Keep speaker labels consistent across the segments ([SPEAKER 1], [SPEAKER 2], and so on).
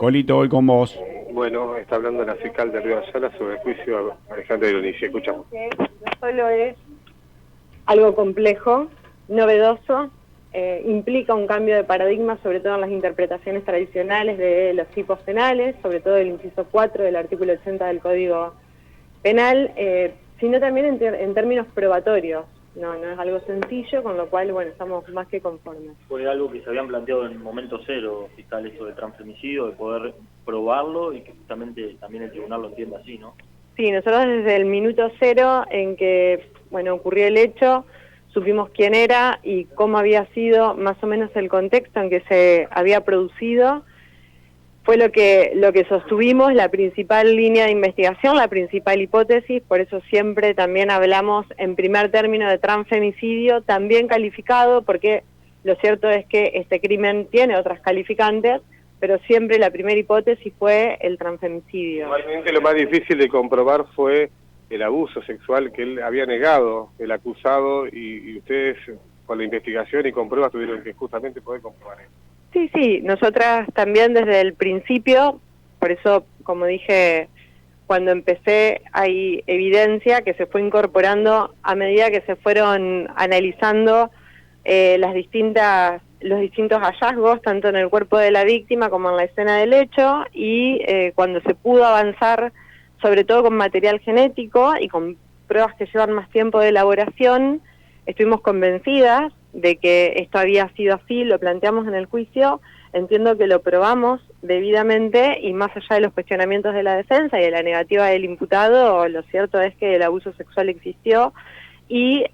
[SPEAKER 1] Colito, hoy con vos.
[SPEAKER 2] Bueno, está hablando la fiscal de Río Ayala sobre el juicio a Alejandra Ironici. Escuchamos.
[SPEAKER 3] No solo es algo complejo, novedoso, implica un cambio de paradigma, sobre todo en las interpretaciones tradicionales de los tipos penales, sobre todo el inciso 4 del artículo 80 del Código Penal, sino también en términos probatorios. No es algo sencillo, con lo cual, bueno, estamos más que conformes.
[SPEAKER 4] Fue algo que se habían planteado en el momento cero, fiscal, esto del transfemicidio, de poder probarlo y que justamente también el tribunal lo entienda así, ¿no?
[SPEAKER 3] Sí, nosotros desde el minuto cero en que, bueno, ocurrió el hecho, supimos quién era y cómo había sido más o menos el contexto en que se había producido. Fue lo que sostuvimos, la principal línea de investigación, la principal hipótesis, por eso siempre también hablamos en primer término de transfemicidio, también calificado, porque lo cierto es que este crimen tiene otras calificantes, pero siempre la primera hipótesis fue el transfemicidio.
[SPEAKER 2] Igualmente lo más difícil de comprobar fue el abuso sexual que él había negado, el acusado, y ustedes con la investigación y con pruebas tuvieron que justamente poder comprobar eso.
[SPEAKER 3] Sí, nosotras también desde el principio, por eso, como dije, cuando empecé hay evidencia que se fue incorporando a medida que se fueron analizando los distintos hallazgos, tanto en el cuerpo de la víctima como en la escena del hecho, y cuando se pudo avanzar, sobre todo con material genético y con pruebas que llevan más tiempo de elaboración, estuvimos convencidas de que esto había sido así, lo planteamos en el juicio, entiendo que lo probamos debidamente y más allá de los cuestionamientos de la defensa y de la negativa del imputado, lo cierto es que el abuso sexual existió y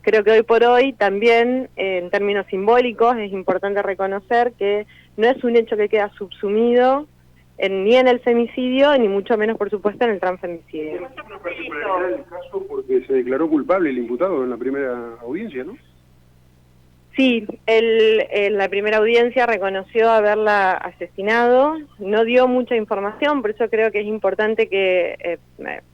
[SPEAKER 3] creo que hoy por hoy también en términos simbólicos es importante reconocer que no es un hecho que queda subsumido ni en el femicidio, ni mucho menos, por supuesto, en el transfemicidio.
[SPEAKER 5] ¿Qué particularidad del caso porque se declaró culpable el imputado en la primera audiencia, no?
[SPEAKER 3] Sí, él en la primera audiencia reconoció haberla asesinado, no dio mucha información, por eso creo que es importante que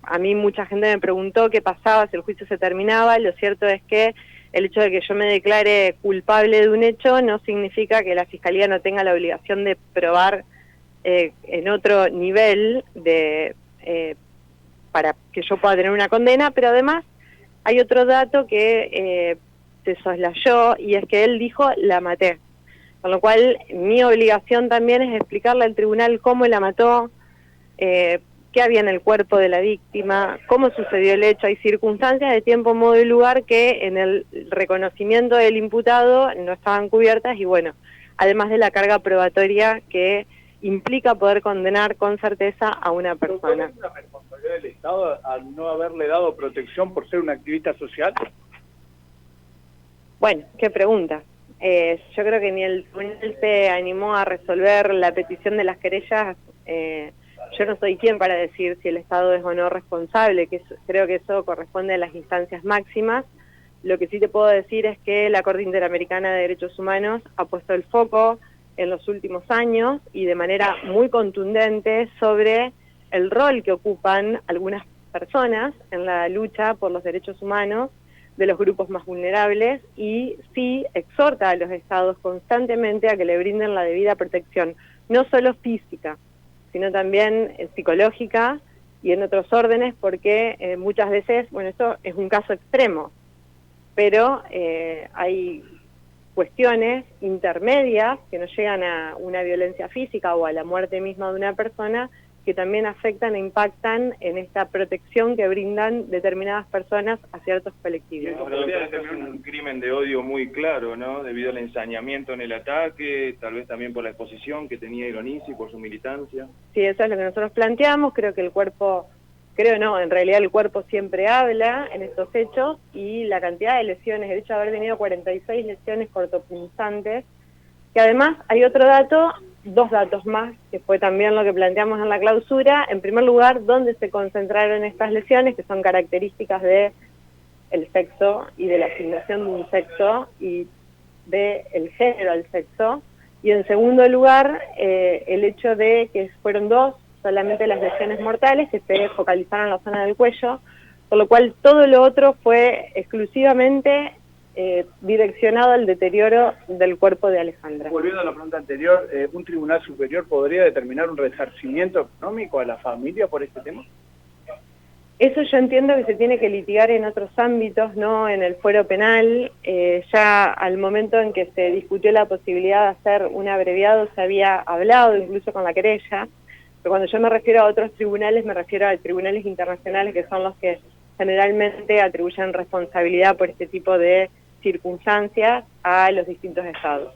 [SPEAKER 3] a mí mucha gente me preguntó qué pasaba si el juicio se terminaba. Lo cierto es que el hecho de que yo me declare culpable de un hecho no significa que la Fiscalía no tenga la obligación de probar en otro nivel para que yo pueda tener una condena, pero además hay otro dato que se soslayó y es que él dijo la maté, con lo cual mi obligación también es explicarle al tribunal cómo la mató, qué había en el cuerpo de la víctima, cómo sucedió el hecho. Hay circunstancias de tiempo, modo y lugar que en el reconocimiento del imputado no estaban cubiertas y bueno, además de la carga probatoria que implica poder condenar con certeza a una persona.
[SPEAKER 6] ¿Es una responsabilidad del Estado al no haberle dado protección por ser una activista social?
[SPEAKER 3] Bueno, qué pregunta. Yo creo que ni el tribunal se animó a resolver la petición de las querellas. Yo no soy quien para decir si el Estado es o no responsable, creo que eso corresponde a las instancias máximas. Lo que sí te puedo decir es que la Corte Interamericana de Derechos Humanos ha puesto el foco en los últimos años y de manera muy contundente sobre el rol que ocupan algunas personas en la lucha por los derechos humanos de los grupos más vulnerables y sí exhorta a los estados constantemente a que le brinden la debida protección, no solo física, sino también psicológica y en otros órdenes, porque muchas veces, bueno, esto es un caso extremo, pero hay cuestiones intermedias que no llegan a una violencia física o a la muerte misma de una persona que también afectan e impactan en esta protección que brindan determinadas personas a ciertos colectivos.
[SPEAKER 7] Podría ser un crimen de odio muy claro, ¿no? Debido al ensañamiento en el ataque, tal vez también por la exposición que tenía Ironici, por su militancia.
[SPEAKER 3] Sí, eso es lo que nosotros planteamos. Creo que el cuerpo, en realidad el cuerpo siempre habla en estos hechos y la cantidad de lesiones, el hecho de haber tenido 46 lesiones cortopunzantes, que además hay otro dato, dos datos más, que fue también lo que planteamos en la clausura. En primer lugar, dónde se concentraron estas lesiones, que son características de el sexo y de la asignación de un sexo y de el género al sexo. Y en segundo lugar, el hecho de que fueron dos solamente las lesiones mortales que se focalizaron en la zona del cuello, por lo cual todo lo otro fue exclusivamente direccionado al deterioro del cuerpo de Alejandra.
[SPEAKER 6] Volviendo a la pregunta anterior, ¿un tribunal superior podría determinar un resarcimiento económico a la familia por este tema?
[SPEAKER 3] Eso yo entiendo que se tiene que litigar en otros ámbitos, no en el fuero penal. Ya al momento en que se discutió la posibilidad de hacer un abreviado se había hablado incluso con la querella, pero cuando yo me refiero a otros tribunales me refiero a tribunales internacionales que son los que generalmente atribuyen responsabilidad por este tipo de circunstancias a los distintos estados.